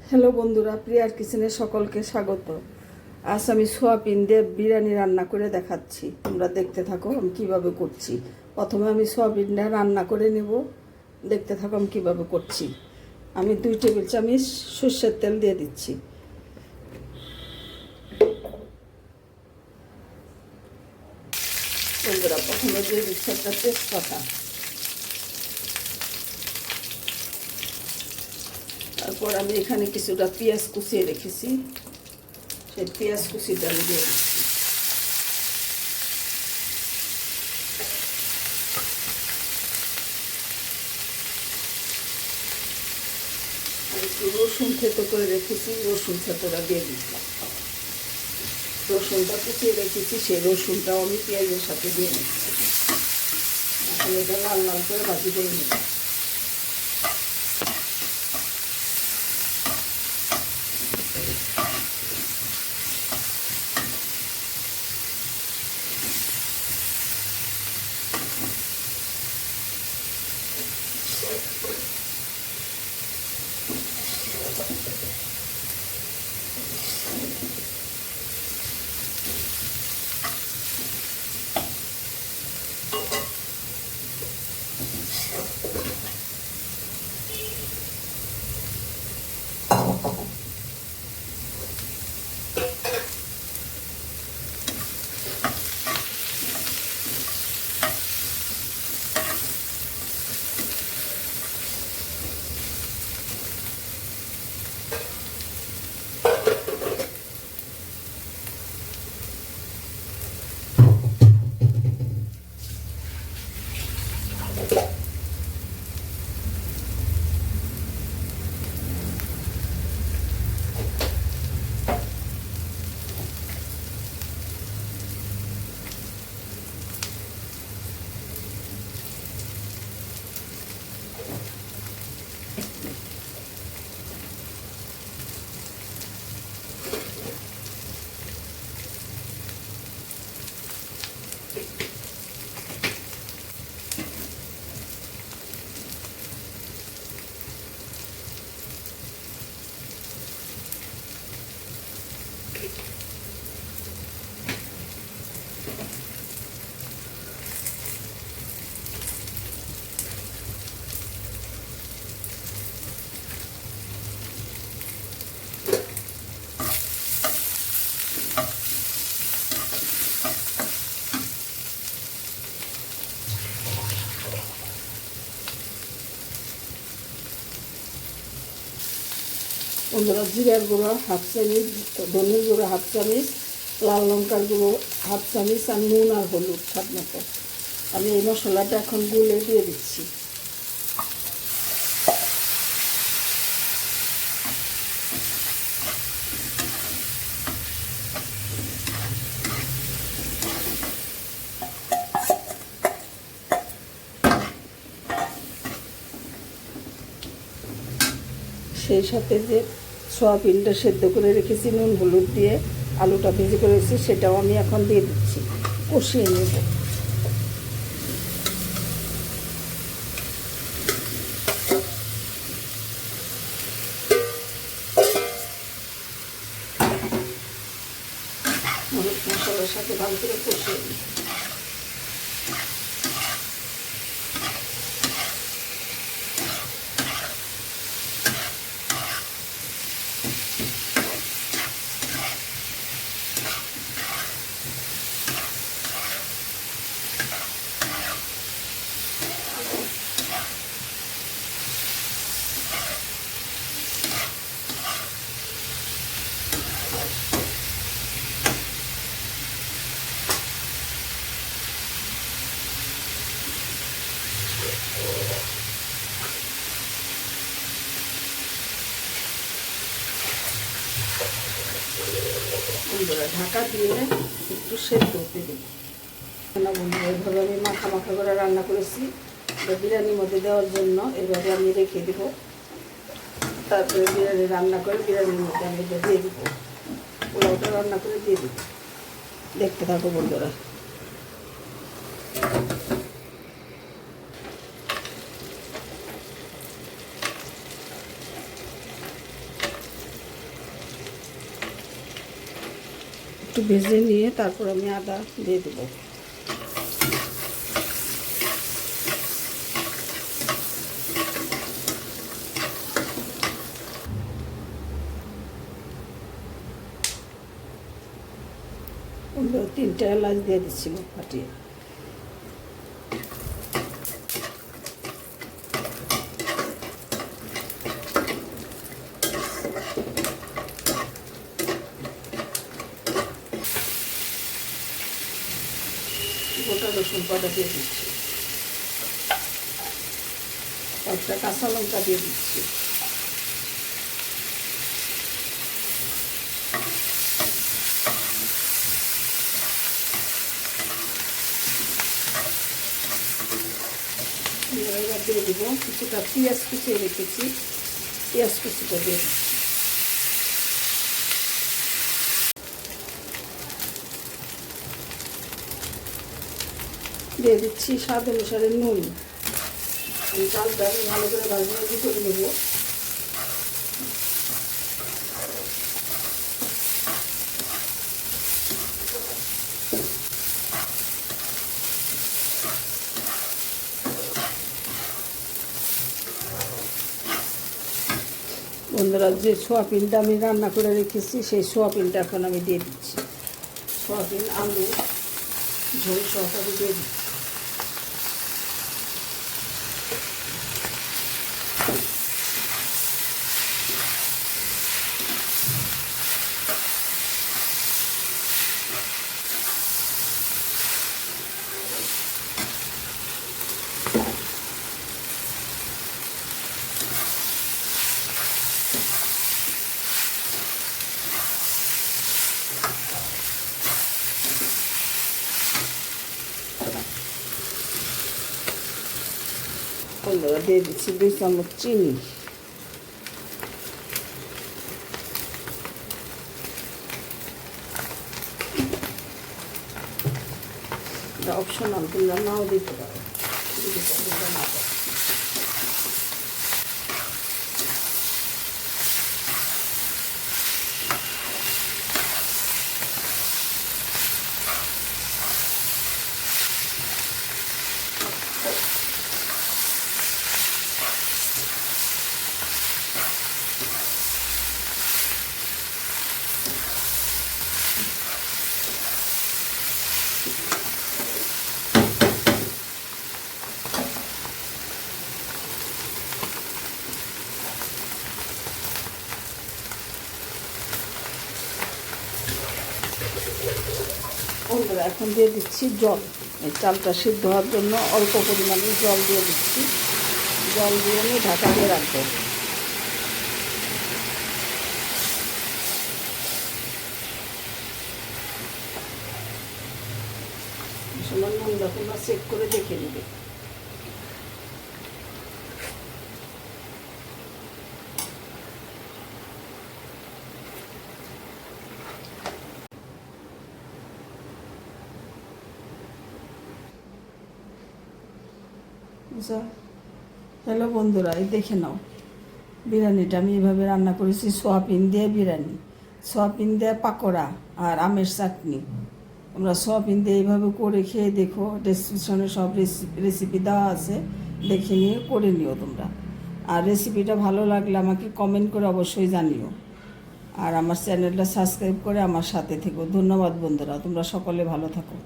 Hello বন্ধুরা, প্রিয়ার কিচেনে সকলকে স্বাগত। আজ আমি সোয়াবিন দিয়ে বিরিয়ানি রান্না করে দেখাচ্ছি। তোমরা দেখতে থাকো আমি কিভাবে করছি। প্রথমে আমি সোয়াবিনটা রান্না করে নেব। দেখতে থাকো আমি কিভাবে করছি। আমি 2 টেবিল চামচ সরষের তেল দিয়ে দিচ্ছি। বন্ধুরা, প্রথমে দিয়ে দিচ্ছি একটা তেজপাতা। তারপর আমি এখানে কিছুটা পেঁয়াজ কুচিয়ে রেখেছি, সেই পেঁয়াজ কুচিটা আমি দিয়ে দিচ্ছি। আর একটু রসুন থেতো করে রেখেছি, রসুন থেতোটা দিয়ে দিচ্ছি। রসুনটা কুচিয়ে রেখেছি, সেই রসুনটাও আমি পেঁয়াজের সাথে দিয়ে দিচ্ছি। এখন এটা লাল লাল করে ভাজি করে নিচ্ছি। বন্ধুরা, জিরার গুঁড়ো হাফ চামচ, ধনের গুঁড়ো হাফ চামচ, লাল লঙ্কার গুঁড়ো হাফ চামচ, আর নুন আর হলুদ স্বাদ মতো। আমি এই মশলাটা এখন গুলে দিয়ে দিচ্ছি। সেই সাথে যে সয়াবিনটা সেদ্ধ করে রেখেছি নুন হলুদ দিয়ে, আলুটা ভেজে করে রেখেছি, সেটাও আমি এখন দিয়ে দিচ্ছি, কষিয়ে নেব। মশলার সাথে ভালো করে কষিয়ে নিই। ঢাকা দিয়ে একটু সেদ্ধ হতে দিই। বন্ধুরা, এভাবে আমি মাখা মাখা করে রান্না করেছি। বিরিয়ানির মধ্যে দেওয়ার জন্য এভাবে আমি রেখে দেবো। তারপরে বিরিয়ানি রান্না করে বিরিয়ানির মধ্যে আমি এটা দিয়ে দেবো। পোলাওটা রান্না করে দিয়ে দেবো। দেখতে থাকো বন্ধুরা। একটু ভেজে নিয়ে তারপর আমি আদা দিয়ে দেবো। তিনটা এলাচ দিয়ে দিচ্ছি ফাটিয়ে। গোটা রসুন বাটা দিয়ে দিচ্ছি, একটা কাঁচা লঙ্কা দিয়ে দিচ্ছি। এবার দিয়ে দিব কিছুটা পেঁয়াজ কুচিয়ে রেখেছি, পেঁয়াজ কুচিটা দিয়ে দিচ্ছি। দিয়ে দিচ্ছি স্বাদ অনুসারে নুন। চালটা আমি ভালো করে ভাজি করে নেব। বন্ধুরা, যে সোয়াবিনটা আমি রান্না করে রেখেছি সেই সোয়াবিনটা এখন আমি দিয়ে দিচ্ছি। সোয়াবিন আলু ঝোল সহকারে দিয়ে দিচ্ছি। বন্ধুরা, দিয়ে দিচ্ছি 2 চামচ চিনি। এটা অপশনাল, তোমরা নাও দিতে পারো যদি পছন্দ না করো। বন্ধুরা, এখন দিয়ে দিচ্ছি জল। এই চালটা সিদ্ধ হওয়ার জন্য অল্প পরিমাণে জল দিয়ে দিচ্ছি। জল দিয়ে আমি ঢাকা দিয়ে রাখবো। সময় নুনটা তোমরা চেক করে দেখে নেবে। হ্যালো বন্ধুরা, এই দেখে নাও বিরিয়ানিটা আমি এভাবে রান্না করেছি। সোয়াবিন দিয়ে বিরিয়ানি, সোয়াবিন দিয়ে পাকোড়া আর আমের চাটনি। তোমরা সোয়াবিন দিয়ে এইভাবে করে খেয়ে দেখো। ডেসক্রিপশনে সব রেসিপি দেওয়া আছে, দেখে নিয়ে করে নিও তোমরা। আর রেসিপিটা ভালো লাগলে আমাকে কমেন্ট করে অবশ্যই জানিও। আর আমার চ্যানেলটা সাবস্ক্রাইব করে আমার সাথে থেকো। ধন্যবাদ বন্ধুরা, তোমরা সকলে ভালো থাকো।